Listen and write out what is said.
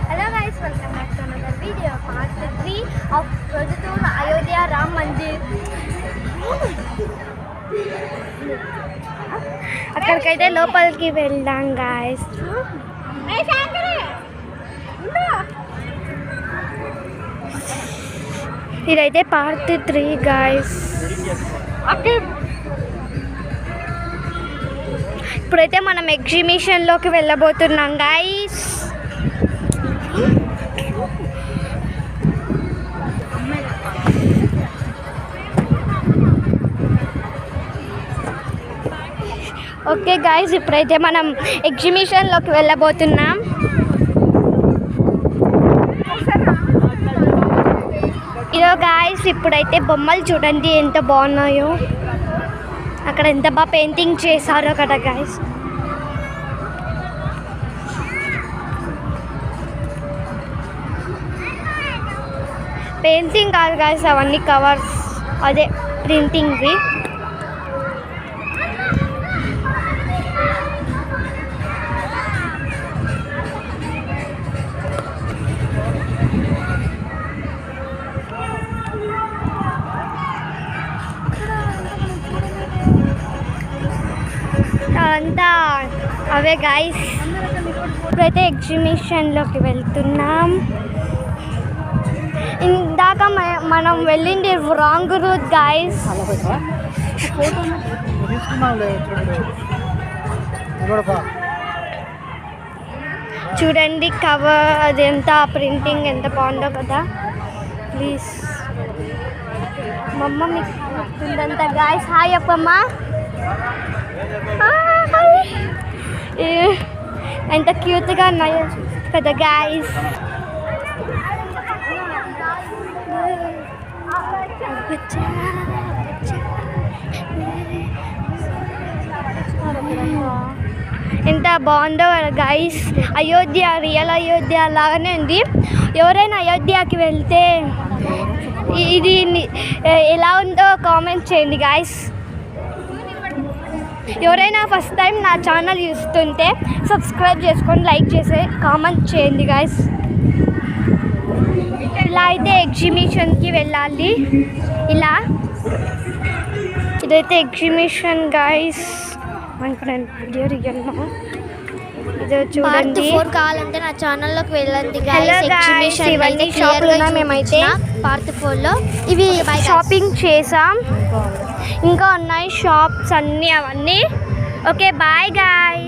Hello guys, welcome back to another video, part 3 of Produtur Ayodhya Ram Mandir. అక్కడికైతే లోపలికి వెళ్దాం guys. ఇదైతే part 3 guys. ఇప్పుడైతే మనం ఎగ్జిబిషన్లోకి వెళ్ళబోతున్నాం గాయస్. ఓకే గాయస్, ఇప్పుడైతే మనం ఎగ్జిబిషన్లోకి వెళ్ళబోతున్నాం. ఇదో గాయస్, ఇప్పుడైతే బొమ్మలు చూడండి ఎంత బాగున్నాయో. అక్కడ ఎంత బాగా పెయింటింగ్ చేశారో కదా గాయస్. పెయింటింగ్ కాదు గాయస్, అవన్నీ కవర్స్, అదే ప్రింటింగ్వి. అంతా అవే గాయస్. ఇప్పుడైతే ఎగ్జిబిషన్లోకి వెళ్తున్నాం. ఇందాక మనం వెళ్ళింది రాంగ్ రూట్ గాయస్. చూడండి కవర్, అది ఎంత ప్రింటింగ్ ఎంత బాగుందో కదా. ప్లీజ్ మమ్మ మీకు వస్తుందంత గాయస్. హాయ్ అప్పమ్మా. ఎంత క్యూట్గా ఉన్నాయో కదా గాయస్. ఎంత బాగుందో గాయస్. అయోధ్య, రియల్ అయోధ్య లాగానే ఉంది. ఎవరైనా అయోధ్యకి వెళ్తే ఇది ఎలా ఉందో కామెంట్ చేయండి గాయస్. ఎవరైనా ఫస్ట్ టైం నా ఛానల్ చూస్తుంటే సబ్స్క్రైబ్ చేసుకొని లైక్ చేసి కామెంట్ చేయండి గాయస్. ఇలా అయితే ఎగ్జిబిషన్కి వెళ్ళాలి. ఇలా ఇదైతే ఎగ్జిబిషన్ గాయస్. నేను వీడియో రియల్మా ఇదో చూడండి. కావాలంటే నా ఛానల్లోకి వెళ్ళండి. ఇవన్నీ షాప్లో మేమైతే పార్ట్ 4లో ఇవి షాపింగ్ చేసాం. ఇంకా ఉన్నాయి షాప్స్ అన్నీ అవన్నీ. Okay bye guy.